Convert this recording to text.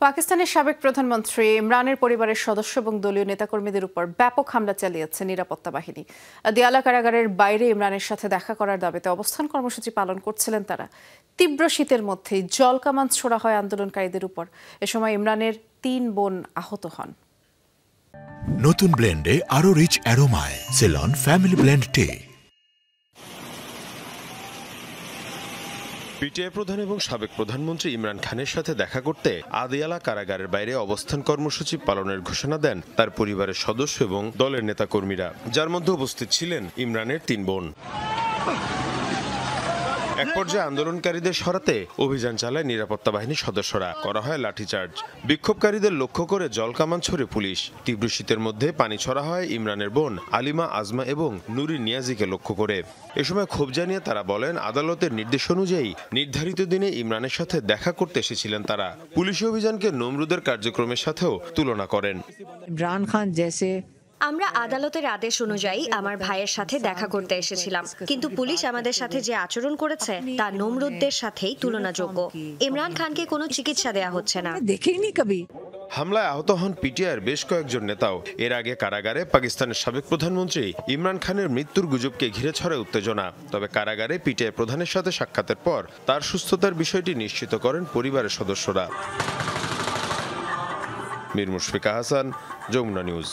পাকিস্তানের সাবেক প্রধানমন্ত্রী ইমরানের পরিবারের সদস্য এবং দলীয় নেতাকর্মীদের উপর ব্যাপক হামলা চালিয়েছে নিরাপত্তা বাহিনী। দিয়ালা কারাগারের বাইরে ইমরানের সাথে দেখা করার দাবিতে অবস্থান কর্মসূচি পালন করছিলেন তারা। তীব্র শীতের মধ্যেই জলকামান ছোড়া হয় আন্দোলনকারীদের উপর। এ সময় ইমরানের ৩ বোন আহত হন। নতুন ব্লেন্ডে আরো রিচ অ্যারোমায় সেলন ফ্যামিলি ব্লেন্ড টে। পিটিআই প্রধান এবং সাবেক প্রধানমন্ত্রী ইমরান খানের সাথে দেখা করতে আদিয়ালা কারাগারের বাইরে অবস্থান কর্মসূচি পালনের ঘোষণা দেন তার পরিবারের সদস্য এবং দলের নেতাকর্মীরা, যার মধ্যে উপস্থিত ছিলেন ইমরানের ৩ বোন। এক পর্যায়ে আন্দোলনকারীদের সরাতে অভিযান চালায় নিরাপত্তা বাহিনীর সদস্যরা। করা হয় লাঠিচার্জ। বিক্ষোভকারীদের লক্ষ্য করে জলকামান ছোড়ে পুলিশ। তীব্র শীতের মধ্যে পানি ছড়া হয় ইমরানের বোন আলিমা, আজমা এবং নুরি নিয়াজিকে লক্ষ্য করে। এ সময় ক্ষোভ জানিয়ে তারা বলেন, আদালতের নির্দেশ অনুযায়ী নির্ধারিত দিনে ইমরানের সাথে দেখা করতে এসেছিলেন তারা। পুলিশি অভিযানকে নমরুদের কার্যক্রমের সাথেও তুলনা করেন। ইমরান খান জেসে আমরা আদালতের আদেশ অনুযায়ী আমার ভাইয়ের সাথে দেখা করতে এসেছিলাম, কিন্তু পুলিশ আমাদের সাথে যে আচরণ করেছে তা নমরুদদের সাথেই তুলনাযোগ্য। ইমরান খানকে কোনো চিকিৎসা দেয়া হচ্ছে না। দেখেইনি কবি। হামলায় আহত হন পিটিআইয়ের বেশ কয়েকজন নেতাও। এর আগে কারাগারে পাকিস্তানের সাবেক প্রধানমন্ত্রী ইমরান খানের মৃত্যুর গুজবকে ঘিরে ছড়ায় উত্তেজনা। তবে কারাগারে পিটিআই প্রধানের সাথে সাক্ষাতের পর তার সুস্থতার বিষয়টি নিশ্চিত করেন পরিবারের সদস্যরা। মীর মুশফিকা হাসান, যমুনা নিউজ।